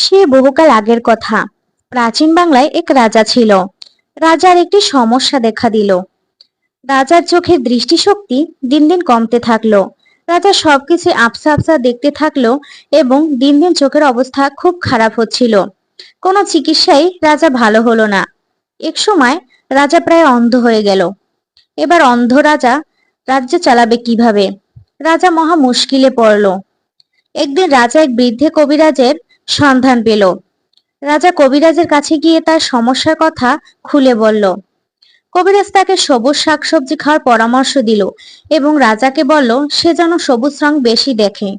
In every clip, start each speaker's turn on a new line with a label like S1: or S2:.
S1: সে বহুকাল আগের কথা। প্রাচীন বাংলায় এক রাজা ছিল। রাজার একটি সমস্যা দেখা দিল। রাজার চোখের দৃষ্টিশক্তি দিন দিন কমতে থাকলো। রাজা সবকিছু আবছা আবছা দেখতে থাকলো এবং দিন দিন চোখের অবস্থা খুব খারাপ হচ্ছিল। কোনো চিকিৎসায় রাজা ভালো হলো না। এক সময় রাজা প্রায় অন্ধ হয়ে গেল। এবার অন্ধ রাজা রাজ্য চালাবে কিভাবে? রাজা মহা মুশকিলে পড়ল। একদিন রাজা এক বৃদ্ধে কবিরাজের সন্ধান পেল। রাজা কবিরাজের কাছে গিয়ে তার সমস্যার কথা খুলে বলল। কবিরাজ তাকে সবুজ শাকসবজি খাওয়ার পরামর্শ দিল এবং রাজাকে বলল সে যেন সবুজ রং বেশি দেখে।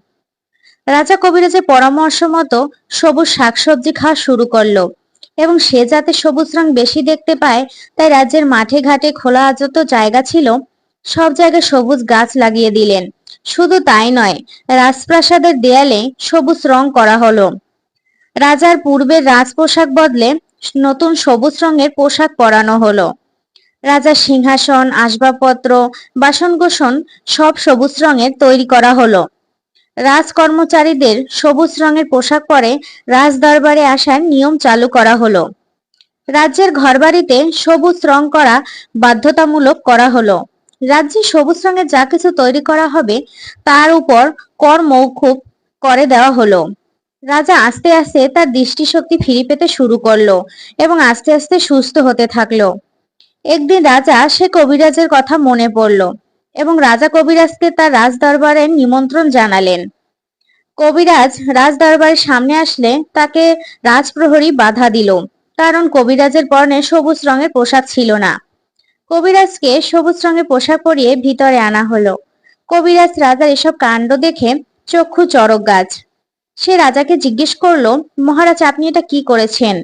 S1: রাজা কবিরাজের পরামর্শ মতো সবুজ শাকসবজি খাওয়া শুরু করলো এবং সে যাতে সবুজ রং বেশি দেখতে পায় তাই রাজ্যের মাঠে ঘাটে খোলা যত জায়গা ছিল সব জায়গায় সবুজ গাছ লাগিয়ে দিলেন। শুধু তাই নয়, রাজপ্রাসাদের দেয়ালে সবুজ রং করা হলো। রাজার পূর্বের রাজ পোশাক বদলে নতুন সবুজ রঙের পোশাক পরানো হলো। রাজার সিংহাসন, আসবাবপত্র, বাসনকোসন সব সবুজ রঙের তৈরি করা হলো। রাজ কর্মচারীদের সবুজ রঙের পোশাক পরে রাজ দরবারে আসার নিয়ম চালু করা হলো। রাজ্যের ঘরবাড়িতে সবুজ রং করা বাধ্যতামূলক করা হলো। রাজ্যে সবুজ রঙের যা কিছু তৈরি করা হবে তার উপর কর মওকুফ করে দেওয়া হলো। রাজা আস্তে আস্তে তার দৃষ্টিশক্তি ফিরে পেতে শুরু করলো এবং আস্তে আস্তে সুস্থ হতে থাকলো। একদিন রাজা সে কবিরাজের কথা মনে পড়ল এবং রাজা কবিরাজকে তার রাজ দরবারের নিমন্ত্রণ জানালেন। কবিরাজ রাজ দরবারের সামনে আসলে তাকে রাজপ্রহরী বাধা দিল, কারণ কবিরাজের পরনে সবুজ রঙের পোশাক ছিল না। কবিরাজকে সবুজ রঙের পোশাক পরিয়ে ভিতরে আনা হলো। কবিরাজ রাজার এসব কাণ্ড দেখে চক্ষু চড়ক গাছ। সে রাজাকে জিজ্ঞেস করলো, মহারাজ আপনি এটা কি করেছেন?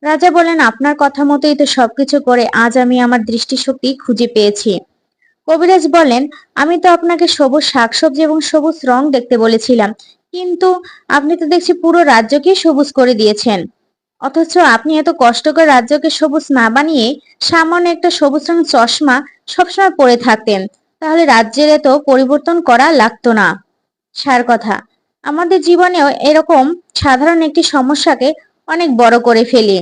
S1: রাজা বলেন, আপনার কথা মতোই তো সবকিছু করে আজ আমি আমার দৃষ্টিশক্তি খুঁজে পেয়েছি। কবিরাজ বলেন, আমি তো আপনাকে সবুজ শাকসবজি এবং সবুজ রং দেখতে বলেছিলাম, কিন্তু আপনি তো দেখছি পুরো রাজ্যকে সবুজ করে দিয়েছেন। অথচ আপনি এত কষ্ট করে রাজ্যকে সবুজ না বানিয়ে সামান্য একটা সবুজ রঙের চশমা সবসময় পরে থাকতেন, তাহলে রাজ্যের এত পরিবর্তন করা লাগতো না। সার কথা, আমাদের জীবনেও এরকম সাধারণ একটি সমস্যাকে অনেক বড় করে ফেলি।